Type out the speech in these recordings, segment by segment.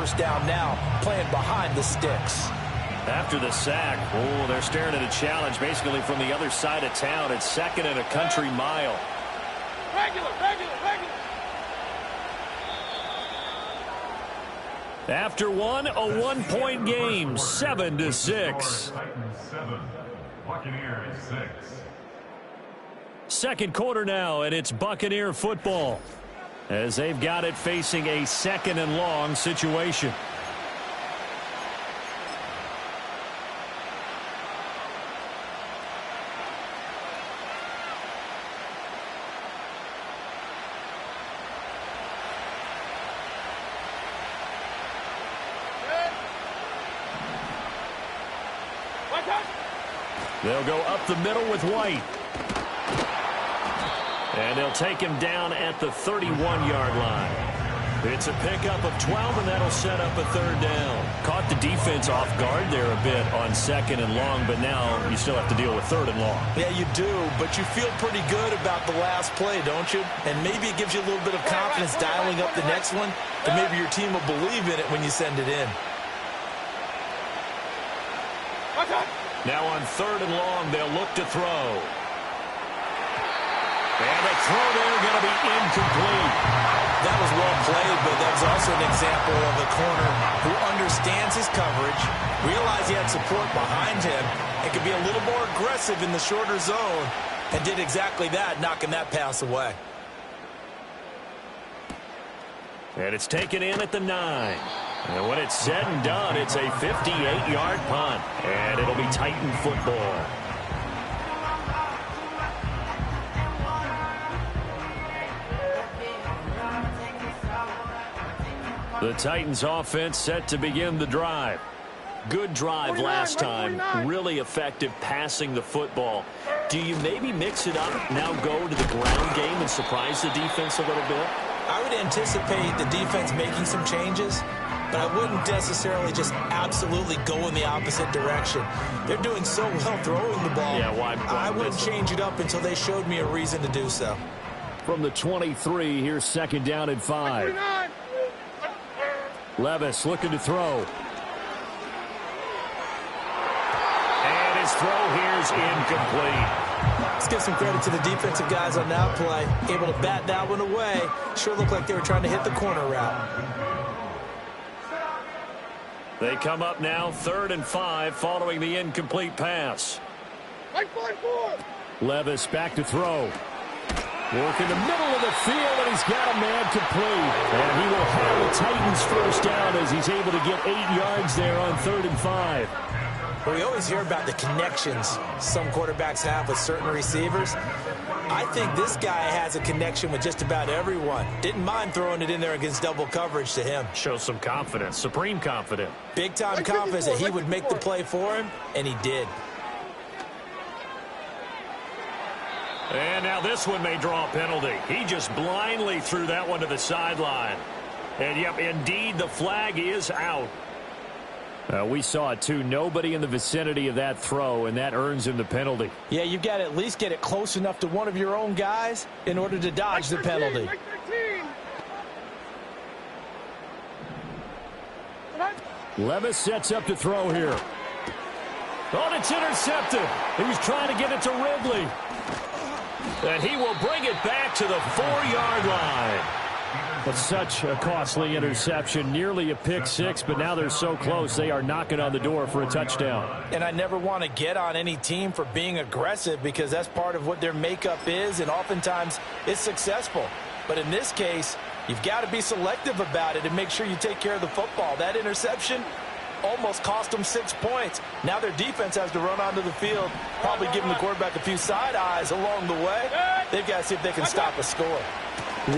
first down now, playing behind the sticks. After the sack, they're staring at a challenge basically from the other side of town. It's 2nd and a country mile. Regular. After one, a 1-point game, 7-6. Titans 7, Buccaneers 6. Second quarter now, and it's Buccaneer football as they've got it facing a 2nd and long situation. They'll go up the middle with White. And they'll take him down at the 31-yard line. It's a pickup of 12, and that'll set up a 3rd down. Caught the defense off guard there a bit on 2nd and long, but now you still have to deal with 3rd and long. Yeah, you do, but you feel pretty good about the last play, don't you? And maybe it gives you a little bit of confidence dialing up the next one, and maybe your team will believe in it when you send it in. Now on 3rd and long, they'll look to throw. And the throw there going to be incomplete. That was well played, but that was also an example of a corner who understands his coverage, realized he had support behind him, and could be a little more aggressive in the shorter zone, and did exactly that, knocking that pass away. And it's taken in at the 9. And when it's said and done, it's a 58-yard punt. And it'll be Titan football. The Titans offense set to begin the drive. Good drive last time. Really effective passing the football. Do you maybe mix it up, now go to the ground game and surprise the defense a little bit? I would anticipate the defense making some changes, but I wouldn't necessarily just absolutely go in the opposite direction. They're doing so well throwing the ball. Yeah, why I wouldn't change it up until they showed me a reason to do so. From the 23, here's 2nd down and 5. Levis looking to throw. And his throw here's incomplete. Let's give some credit to the defensive guys on that play. Able to bat that one away. Sure looked like they were trying to hit the corner route. They come up now 3rd and 5 following the incomplete pass. Levis back to throw. Work in the middle of the field, and he's got a man complete. And he will have the Titans first down as he's able to get 8 yards there on 3rd and 5. Well, we always hear about the connections some quarterbacks have with certain receivers. I think this guy has a connection with just about everyone. Didn't mind throwing it in there against double coverage to him. Shows some confidence, supreme confidence. Big-time confidence that he would make the play for him, and he did. And now this one may draw a penalty. He just blindly threw that one to the sideline. And, yep, indeed, the flag is out. We saw it, too. Nobody in the vicinity of that throw, and that earns him the penalty. Yeah, you've got to at least get it close enough to one of your own guys in order to dodge the penalty. Levis sets up to throw here. Oh, it's intercepted. He was trying to get it to Ridley. And he will bring it back to the 4-yard line. But such a costly interception, nearly a pick six, but now they're so close they are knocking on the door for a touchdown. And I never want to get on any team for being aggressive because that's part of what their makeup is, and oftentimes it's successful. But in this case, you've got to be selective about it and make sure you take care of the football. That interception almost cost them 6 points. Now their defense has to run onto the field, probably giving the quarterback a few side eyes along the way. They've got to see if they can stop a score.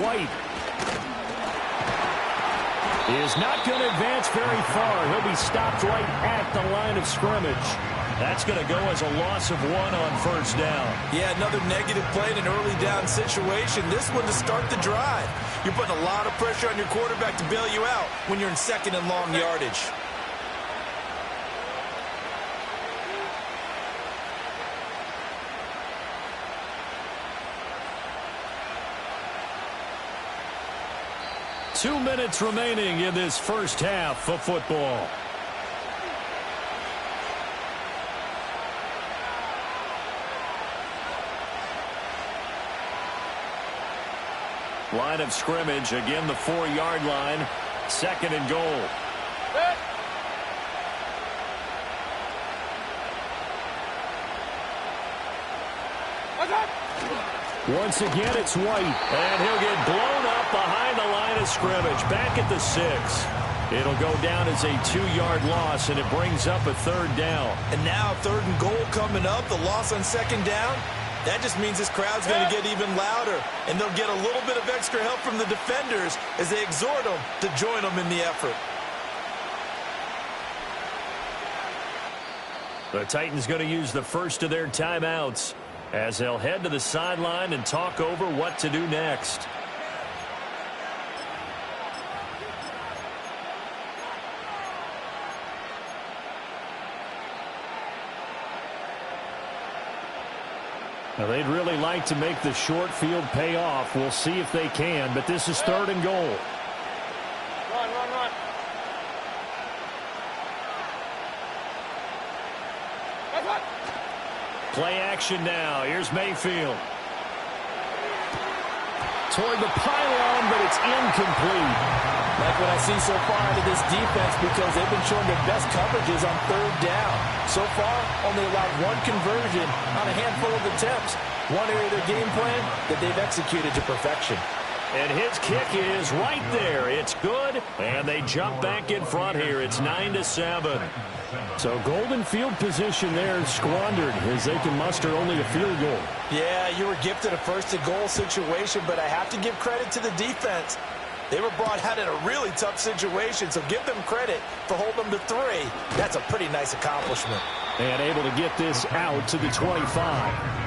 White is not going to advance very far. He'll be stopped right at the line of scrimmage. That's going to go as a loss of 1 on first down. Yeah, another negative play in an early down situation. This one to start the drive. You're putting a lot of pressure on your quarterback to bail you out when you're in 2nd and long yardage. 2 minutes remaining in this first half of football. Line of scrimmage, again the 4-yard line. 2nd and goal. Once again, it's White. And he'll get blown up behind the line of scrimmage. Back at the 6. It'll go down as a 2-yard loss, and it brings up a 3rd down. And now 3rd and goal coming up. The loss on 2nd down. That just means this crowd's going to get even louder. And they'll get a little bit of extra help from the defenders as they exhort them to join them in the effort. The Titans going to use the first of their timeouts as they'll head to the sideline and talk over what to do next. Now, they'd really like to make the short field pay off. We'll see if they can, but this is 3rd and goal. Run. Play action now. Here's Mayfield. Toward the pylon, but it's incomplete. Like what I see so far out of this defense, because they've been showing their best coverages on 3rd down. So far, only allowed 1 conversion on a handful of attempts. One area of their game plan that they've executed to perfection. And his kick is right there. It's good, and they jump back in front here. It's 9-7. So golden field position there squandered as they can muster only a field goal. Yeah, you were gifted a 1st and goal situation, but I have to give credit to the defense. They were brought out in a really tough situation, so give them credit for holding them to 3. That's a pretty nice accomplishment. And able to get this out to the 25.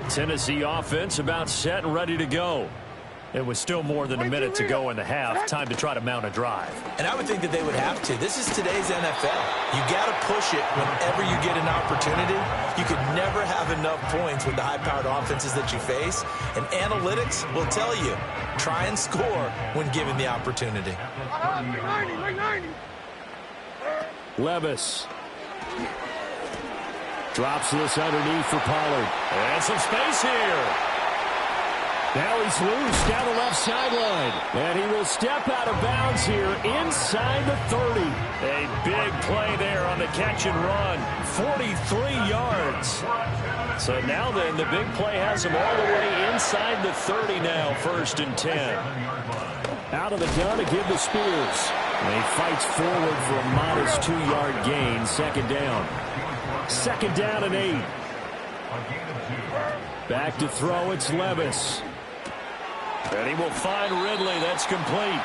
Tennessee offense about set and ready to go. It was still more than a minute to go in the half. Time to try to mount a drive. And I would think that they would have to. This is today's NFL. You got to push it whenever you get an opportunity. You could never have enough points with the high-powered offenses that you face. And analytics will tell you, try and score when given the opportunity. Levis. Drops this underneath for Pollard. And some space here. Now he's loose down the left sideline. And he will step out of bounds here inside the 30. A big play there on the catch and run. 43 yards. So now then, the big play has him all the way inside the 30 now, 1st and 10. Out of the gun to give the Spears. And he fights forward for a modest 2-yard gain. 2nd down. 2nd down and 8. Back to throw, it's Levis. And he will find Ridley. That's complete.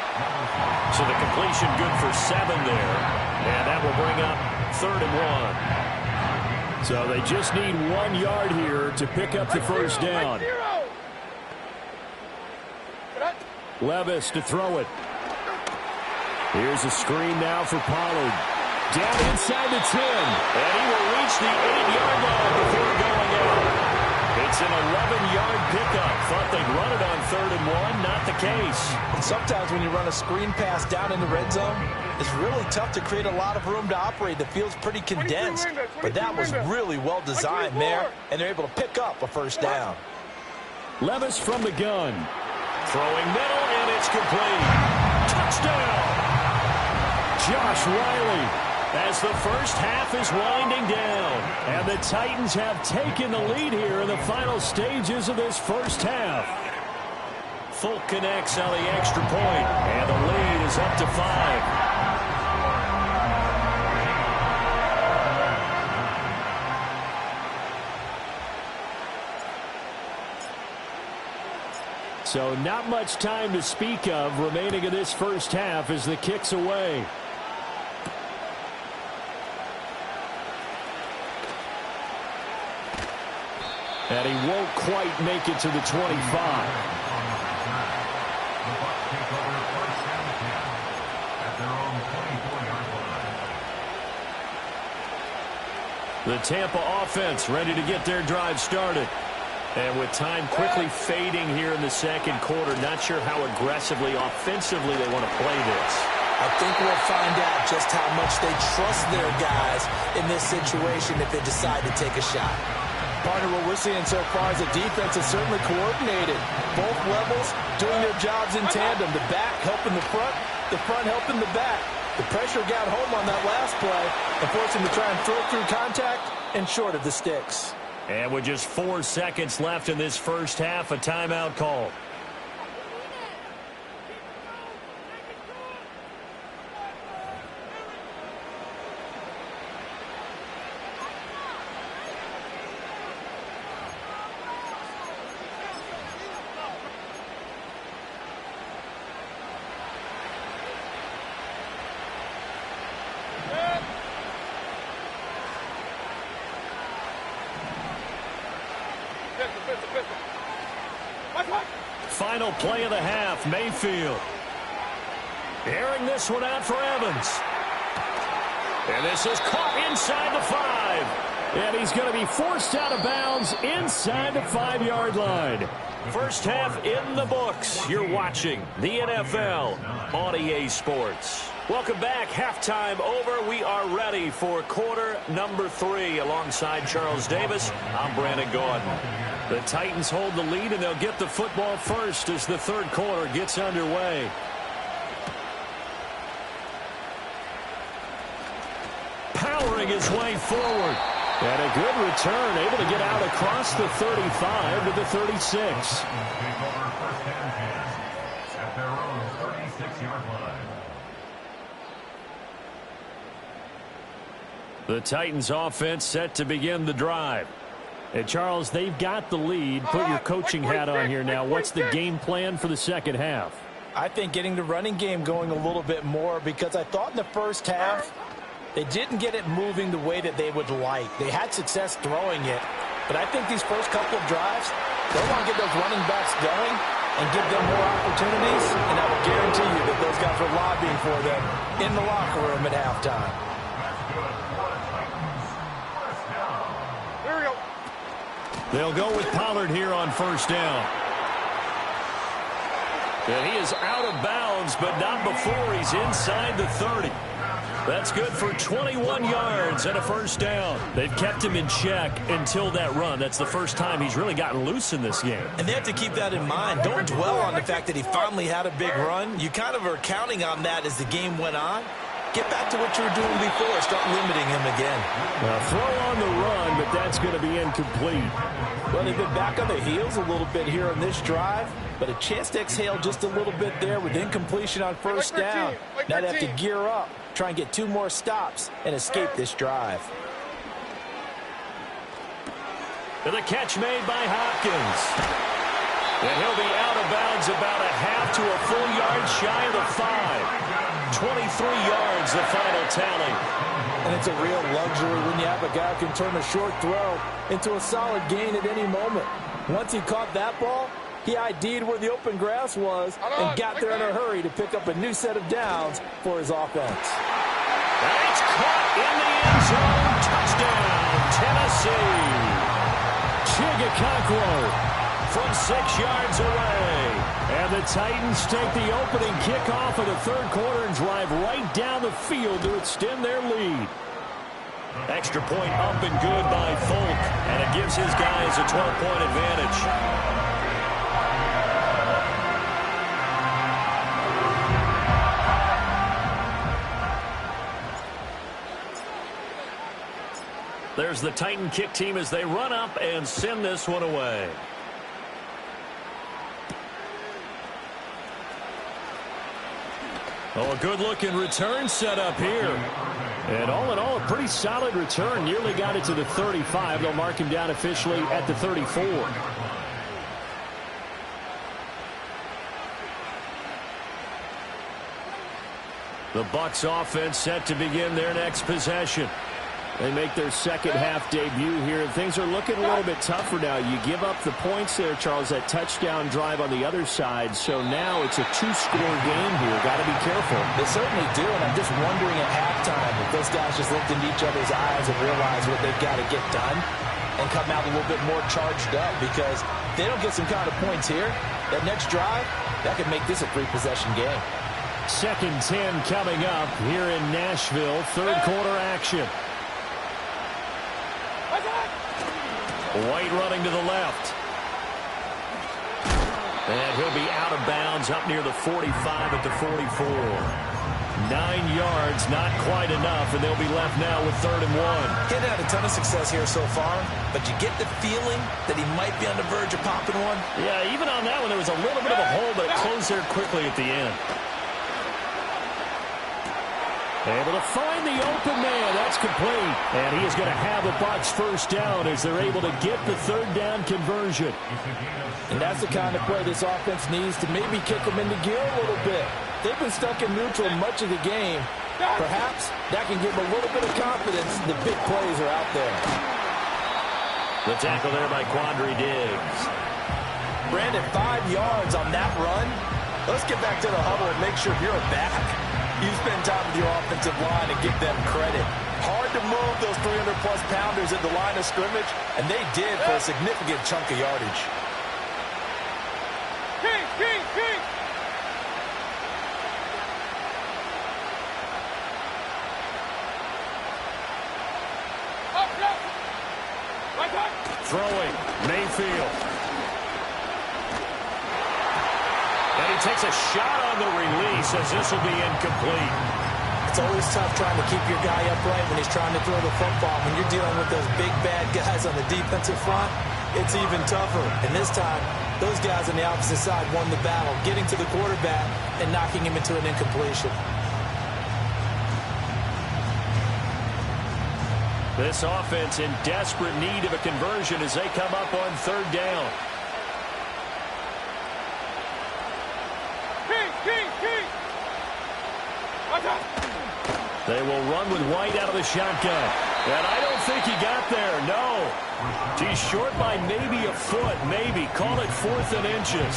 So the completion good for 7 there. And that will bring up 3rd and 1. So they just need 1 yard here to pick up the 1st down. Levis to throw it. Here's a screen now for Pollard. Down inside the 10. And he will reach the 8-yard line before going out. It's an 11-yard pickup. Thought they'd run it on 3rd and 1. Not the case. And sometimes when you run a screen pass down in the red zone, it's really tough to create a lot of room to operate. The field's pretty condensed. But that was really well designed there, and they're able to pick up a 1st down. Levis from the gun. Throwing middle, and it's complete. Touchdown! Josh Riley. As the first half is winding down. And the Titans have taken the lead here in the final stages of this first half. Folk connects on the extra point. And the lead is up to 5. So not much time to speak of remaining in this first half as the kick's away. And he won't quite make it to the 25. The Tampa offense ready to get their drive started. And with time quickly fading here in the second quarter, not sure how aggressively, offensively they want to play this. I think we'll find out just how much they trust their guys in this situation if they decide to take a shot. Partner, what we're seeing so far is the defense is certainly coordinated. Both levels doing their jobs in tandem. The back helping the front helping the back. The pressure got home on that last play and forced him to try and throw through contact and short of the sticks. And with just 4 seconds left in this first half, a timeout call. Final play of the half, Mayfield. Airing this one out for Evans. And this is caught inside the 5. And he's going to be forced out of bounds inside the 5-yard line. First half in the books. You're watching the NFL on EA Sports. Welcome back. Halftime over. We are ready for quarter number 3. Alongside Charles Davis, I'm Brandon Gordon. The Titans hold the lead, and they'll get the football first as the third quarter gets underway. Powering his way forward. And a good return, able to get out across the 35 to the 36. The Titans offense set to begin the drive. And Charles, they've got the lead. Put your coaching hat on here now. What's the game plan for the second half? I think getting the running game going a little bit more, because I thought in the first half they didn't get it moving the way that they would like. They had success throwing it, but I think these first couple of drives, they want to get those running backs going and give them more opportunities, and I will guarantee you that those guys were lobbying for them in the locker room at halftime. They'll go with Pollard here on first down. And he is out of bounds, but not before he's inside the 30. That's good for 21 yards and a first down. They've kept him in check until that run. That's the first time he's really gotten loose in this game. And they have to keep that in mind. Don't dwell on the fact that he finally had a big run. You kind of are counting on that as the game went on. Get back to what you were doing before. Start limiting him again. Throw on the run, but that's going to be incomplete. Well, they've been back on their heels a little bit here on this drive, but a chance to exhale just a little bit there with incompletion on first down. Now they have to gear up, try and get 2 more stops, and escape this drive. And the catch made by Hopkins. And he'll be out of bounds about a half to a full yard shy of the 5. 23 yards, the final tally. And it's a real luxury when you have a guy who can turn a short throw into a solid gain at any moment. Once he caught that ball, he ID'd where the open grass was and got there in a hurry to pick up a new set of downs for his offense. And it's caught in the end zone. Touchdown, Tennessee. Chigakonkwo from 6 yards away. And the Titans take the opening kickoff of the third quarter and drive right down the field to extend their lead. Extra point up and good by Folk, and it gives his guys a 12-point advantage. There's the Titan kick team as they run up and send this one away. Oh, a good-looking return set up here. And all in all, a pretty solid return. Nearly got it to the 35. They'll mark him down officially at the 34. The Bucs offense set to begin their next possession. They make their second half debut here, and things are looking a little bit tougher now. You give up the points there, Charles, that touchdown drive on the other side. So now it's a two-score game here. Got to be careful. They certainly do, and I'm just wondering at halftime if those guys just looked into each other's eyes and realized what they've got to get done and come out a little bit more charged up, because if they don't get some kind of points here, that next drive, that could make this a three-possession game. 2nd and 10 coming up here in Nashville. Third quarter action. White running to the left. And he'll be out of bounds up near the 45 at the 44. 9 yards, not quite enough, and they'll be left now with 3rd and 1. He's had a ton of success here so far, but you get the feeling that he might be on the verge of popping one. Yeah, even on that one, there was a little bit of a hole, but it closed there quickly at the end. Able to find the open man. That's complete. And he is going to have a Bucs first down as they're able to get the 3rd down conversion. And that's the kind of play this offense needs to maybe kick them into gear a little bit. They've been stuck in neutral much of the game. Perhaps that can give them a little bit of confidence. The big plays are out there. The tackle there by Quandre Diggs. Brandon, 5 yards on that run. Let's get back to the huddle and make sure you're back. You spend time with your offensive line and give them credit. Hard to move those 300-plus pounders at the line of scrimmage, and they did for a significant chunk of yardage. Throwing, Mayfield. And he takes a shot on the release as this will be incomplete. It's always tough trying to keep your guy upright when he's trying to throw the football. When you're dealing with those big, bad guys on the defensive front, it's even tougher. And this time, those guys on the opposite side won the battle, getting to the quarterback and knocking him into an incompletion. This offense in desperate need of a conversion as they come up on 3rd down. They will run with White out of the shotgun. And I don't think he got there, no. He's short by maybe a foot, maybe. Call it 4th and inches.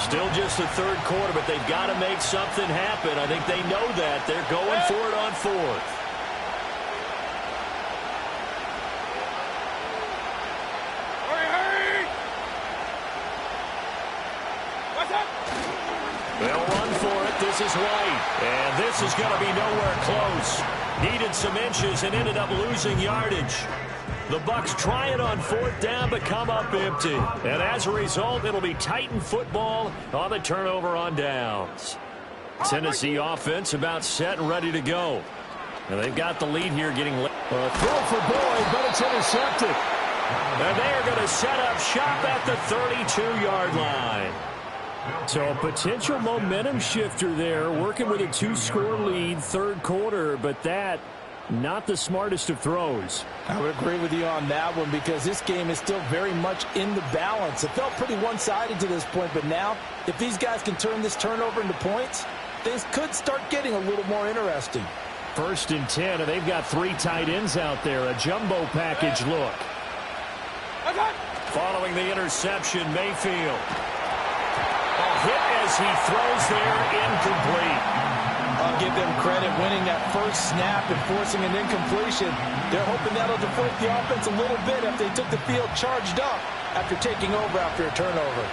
Still just the 3rd quarter, but they've got to make something happen. I think they know that. They're going for it on 4th. They'll run for it. This is White. And this is going to be nowhere close. Needed some inches and ended up losing yardage. The Bucs try it on 4th down, but come up empty. And as a result, it'll be Titan football on the turnover on downs. Tennessee offense about set and ready to go. And they've got the lead here getting late. Throw for Boyd, but it's intercepted. And they are going to set up shop at the 32-yard line. So a potential momentum shifter there, working with a 2-score lead, 3rd quarter, but that not the smartest of throws. I would agree with you on that one, because this game is still very much in the balance. It felt pretty one-sided to this point, but now if these guys can turn this turnover into points, things could start getting a little more interesting. 1st and 10, and they've got 3 tight ends out there, a jumbo package look. Following the interception, Mayfield. A hit as he throws there, incomplete. I'll give them credit winning that first snap and forcing an incompletion. They're hoping that'll deflate the offense a little bit if they took the field charged up after taking over after a turnover.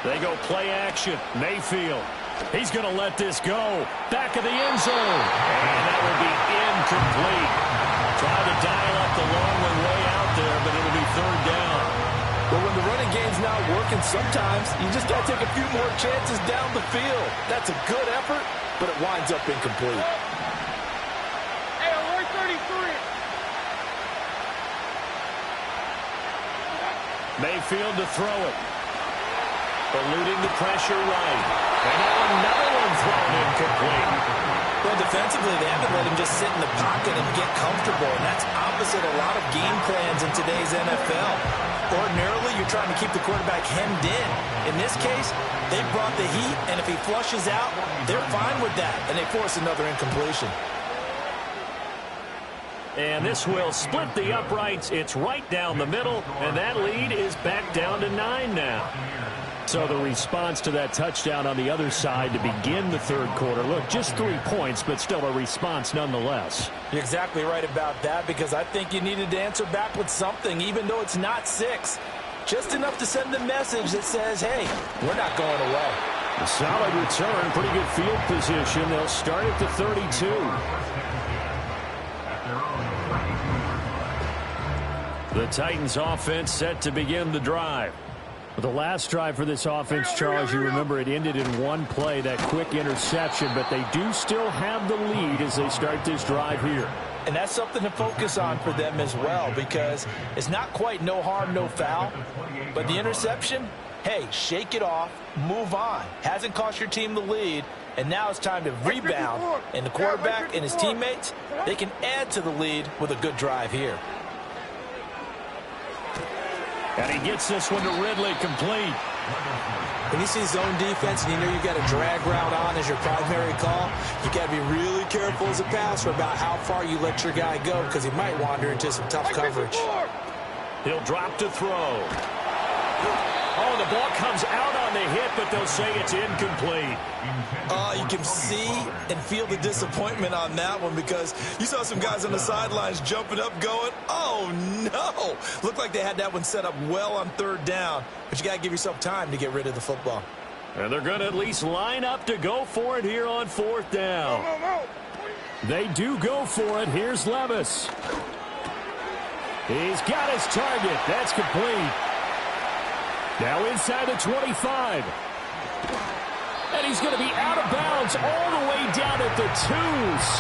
They go play action. Mayfield. He's going to let this go. Back of the end zone. And that will be incomplete. Tried to dial up the long way out there, but it'll be 3rd down. But when the running game's not working, sometimes you just got to take a few more chances down the field. That's a good effort, but it winds up incomplete. Hey, alert 33. Mayfield to throw it. Eluding the pressure right. And now another one thrown incomplete. Well, defensively, they haven't let him just sit in the pocket and get comfortable, and that's opposite a lot of game plans in today's NFL. Ordinarily, you're trying to keep the quarterback hemmed in. In this case, they brought the heat, and if he flushes out, they're fine with that, and they force another incompletion. And this will split the uprights. It's right down the middle, and that lead is back down to 9 now. So the response to that touchdown on the other side to begin the third quarter. Look, just 3 points, but still a response nonetheless. You're exactly right about that, because I think you needed to answer back with something, even though it's not 6. Just enough to send the message that says, hey, we're not going away. A solid return, pretty good field position. They'll start at the 32. The Titans offense set to begin the drive. The last drive for this offense, Charles, you remember it ended in one play, that quick interception, but they do still have the lead as they start this drive here. And that's something to focus on for them as well, because it's not quite no harm, no foul, but the interception, hey, shake it off, move on. Hasn't cost your team the lead, and now it's time to rebound, and the quarterback and his teammates, they can add to the lead with a good drive here. And he gets this one to Ridley, complete. When you see zone defense and you know you've got a drag route on as your primary call, you got to be really careful as a passer about how far you let your guy go, because he might wander into some tough coverage. He'll drop to throw. Oh, the ball comes out on the hit, but they'll say it's incomplete. You can see and feel the disappointment on that one, because you saw some guys on the sidelines jumping up going, oh, no. Looked like they had that one set up well on third down, but you got to give yourself time to get rid of the football. And they're going to at least line up to go for it here on fourth down. They do go for it. Here's Levis. He's got his target. That's complete. Now inside the 25. And he's going to be out of bounds all the way down at the 2.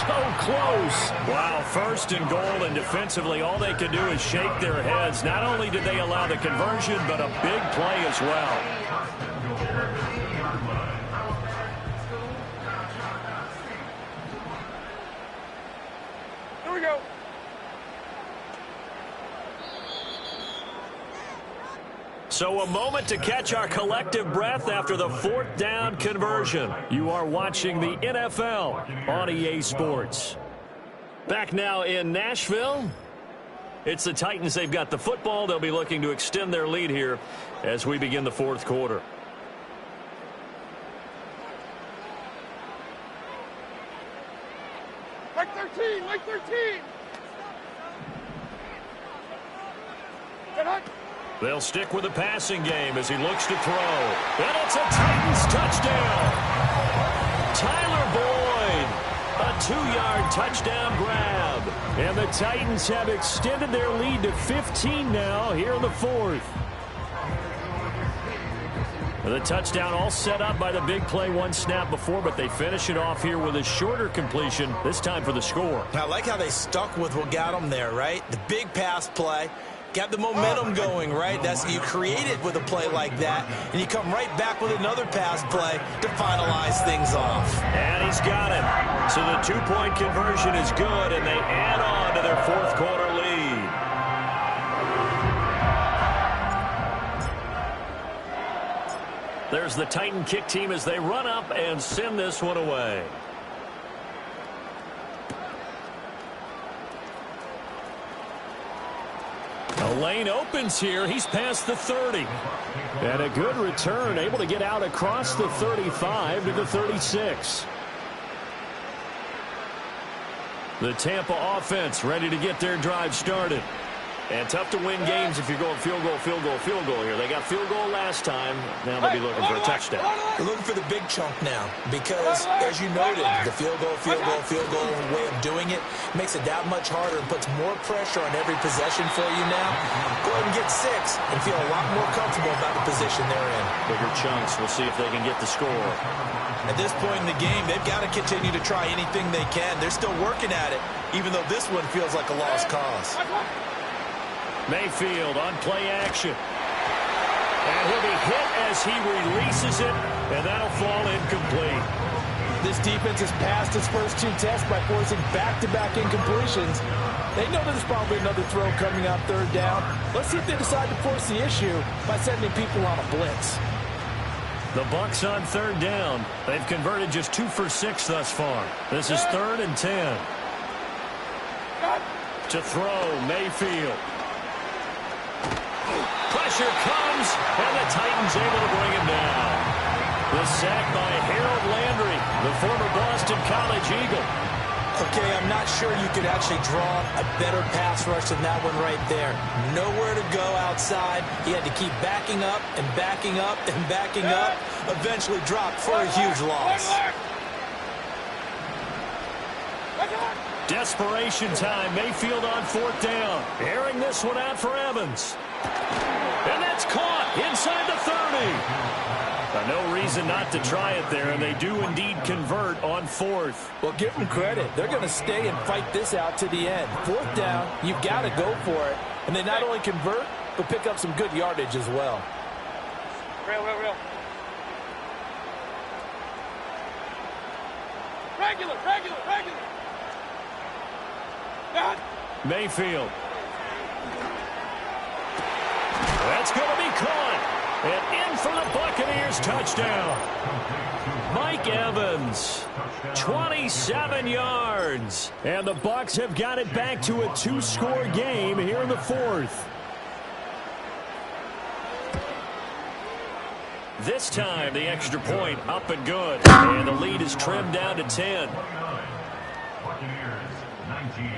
So close. Wow, first and goal, and defensively all they can do is shake their heads. Not only did they allow the conversion, but a big play as well. Here we go. So a moment to catch our collective breath after the fourth down conversion. You are watching the NFL on EA Sports. Back now in Nashville. It's the Titans. They've got the football. They'll be looking to extend their lead here as we begin the fourth quarter. Like 13, like 13. Get hot. They'll stick with the passing game as he looks to throw. And it's a Titans touchdown. Tyler Boyd, a 2-yard touchdown grab. And the Titans have extended their lead to 15 now here in the fourth. The touchdown all set up by the big play, one snap before, but they finish it off here with a shorter completion, this time for the score. I like how they stuck with what got them there, right? The big pass play. Got the momentum going, right? That's you create it with a play like that, and you come right back with another pass play to finalize things off. And he's got it. So the 2-point conversion is good, and they add on to their fourth quarter lead. There's the Titan kick team as they run up and send this one away. The lane opens here. He's past the 30. And a good return, able to get out across the 35 to the 36. The Tampa offense ready to get their drive started. And tough to win games if you're going field goal, field goal, field goal here. They got field goal last time. Now they'll be looking for a touchdown. They're looking for the big chunk now because, as you noted, the field goal way of doing it makes it that much harder and puts more pressure on every possession for you now. Go ahead and get 6 and feel a lot more comfortable about the position they're in. Bigger chunks. We'll see if they can get the score. At this point in the game, they've got to continue to try anything they can. They're still working at it, even though this one feels like a lost cause. Mayfield on play action. And he'll be hit as he releases it, and that'll fall incomplete. This defense has passed its first 2 tests by forcing back-to-back incompletions. They know there's probably another throw coming out 3rd down. Let's see if they decide to force the issue by sending people on a blitz. The Bucs on 3rd down. They've converted just 2 for 6 thus far. This is 3rd and 10. To throw, Mayfield. Pressure comes, and the Titans able to bring him down. The sack by Harold Landry, the former Boston College Eagle. Okay, I'm not sure you could actually draw a better pass rush than that one right there. Nowhere to go outside. He had to keep backing up and backing up and backing up. Eventually dropped for a huge loss. Desperation time. Mayfield on 4th down. Airing this one out for Evans. And that's caught inside the 30. No reason not to try it there, and they do indeed convert on 4th. Well, give them credit. They're going to stay and fight this out to the end. 4th down, you've got to go for it. And they not only convert, but pick up some good yardage as well. Real. Regular. God. Mayfield. That's going to be caught. And in for the Buccaneers touchdown. Mike Evans, 27 yards. And the Bucs have got it back to a 2-score game here in the 4th. This time, the extra point up and good. And the lead is trimmed down to 10. Buccaneers 19.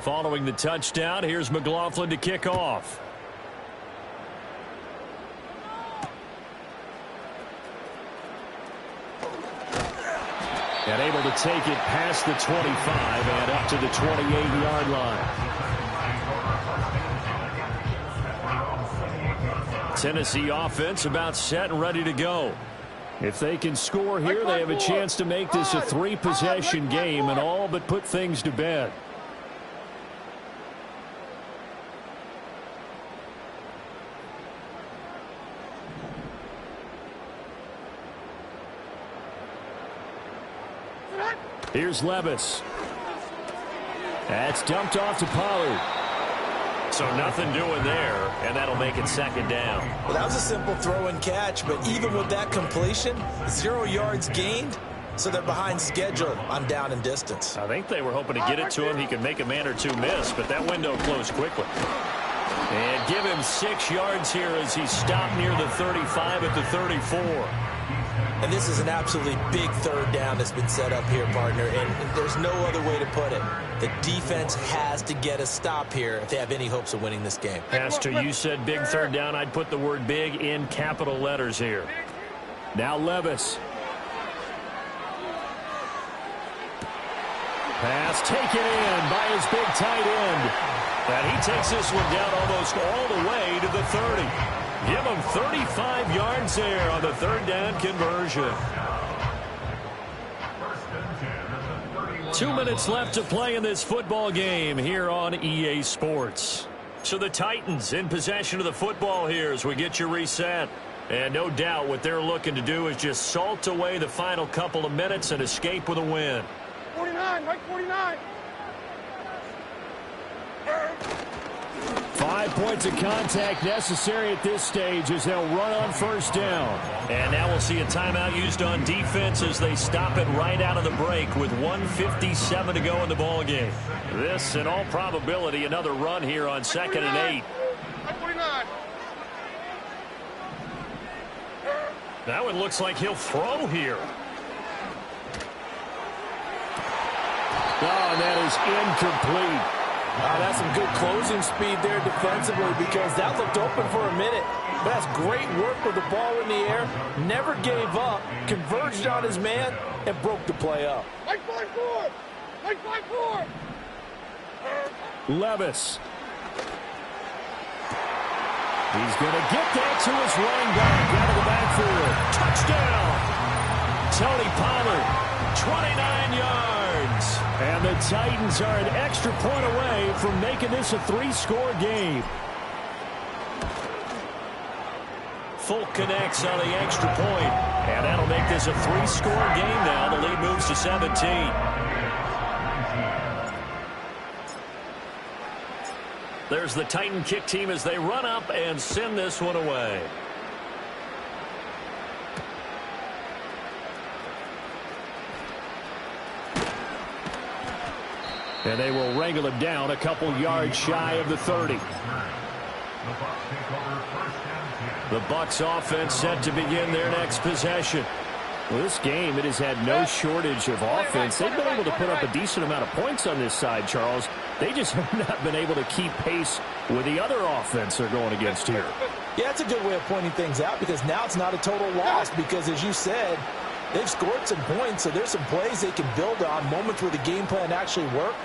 Following the touchdown, here's McLaughlin to kick off. And able to take it past the 25 and up to the 28-yard line. Tennessee offense about set and ready to go. If they can score here, they have a chance to make this a 3-possession game and all but put things to bed. Here's Levis. That's dumped off to Pollard. So nothing doing there, and that'll make it 2nd down. Well, that was a simple throw and catch, but even with that completion, 0 yards gained, so they're behind schedule on down and distance. I think they were hoping to get it to him. He could make a man or 2 miss, but that window closed quickly. And give him 6 yards here as he stopped near the 35 at the 34. And this is an absolutely big 3rd down that's been set up here, partner, and there's no other way to put it. The defense has to get a stop here if they have any hopes of winning this game. Pastor, you said big 3rd down. I'd put the word big in capital letters here. Now Levis. Pass taken in by his big tight end. And he takes this one down almost all the way to the 30. Give him 35 yards there on the 3rd down conversion. 2 minutes left to play in this football game here on EA Sports. So the Titans in possession of the football here as we get you reset. And no doubt what they're looking to do is just salt away the final couple of minutes and escape with a win. 49, Mike 49. 5 points of contact necessary at this stage as they'll run on 1st down. And now we'll see a timeout used on defense as they stop it right out of the break with 1:57 to go in the ball game. This, in all probability, another run here on 2nd and 8. That one looks like he'll throw here. Oh, that is incomplete. That's some good closing speed there defensively because that looked open for a minute. But that's great work with the ball in the air. Never gave up, converged on his man, and broke the play up. Mike 5-4. Mike 5-4. Levis. He's going to get that to his running back out of the backfield. Touchdown! Tony Pollard, 29 yards. And the Titans are an extra point away from making this a 3-score game. Folk connects on the extra point, and that'll make this a 3-score game now. The lead moves to 17. There's the Titan kick team as they run up and send this one away. And they will wrangle him down a couple yards shy of the 30. The Bucs offense set to begin their next possession. Well, this game, it has had no shortage of offense. They've been able to put up a decent amount of points on this side, Charles. They just have not been able to keep pace with the other offense they're going against here. Yeah, it's a good way of pointing things out because now it's not a total loss because, as you said, they've scored some points, so there's some plays they can build on, moments where the game plan actually worked.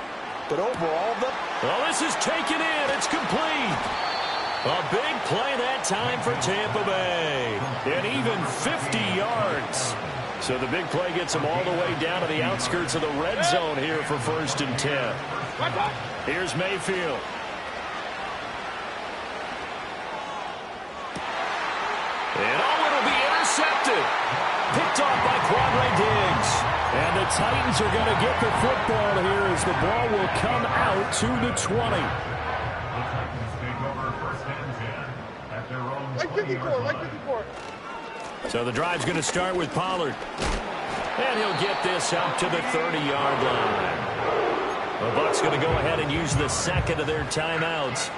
But overall, well, this is taken in. It's complete. A big play that time for Tampa Bay. And even 50 yards. So the big play gets them all the way down to the outskirts of the red zone here for 1st and 10. Here's Mayfield. And it'll be intercepted. Picked off by Quadre Diggs. And the Titans are going to get the football here as the ball will come out to the 20. Like 54, like 54. So the drive's going to start with Pollard. And he'll get this up to the 30-yard line. The Bucs going to go ahead and use the second of their timeouts.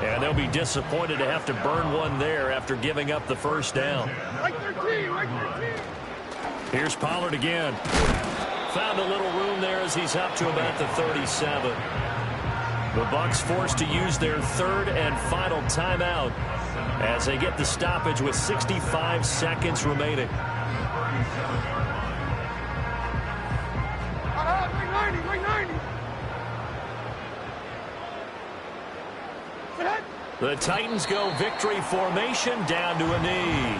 And they'll be disappointed to have to burn one there after giving up the first down. Like 13, like 13. Here's Pollard again. Found a little room there as he's up to about the 37. The Bucs forced to use their third and final timeout as they get the stoppage with 65 seconds remaining. Like 90, like 90. The Titans go victory formation down to a knee.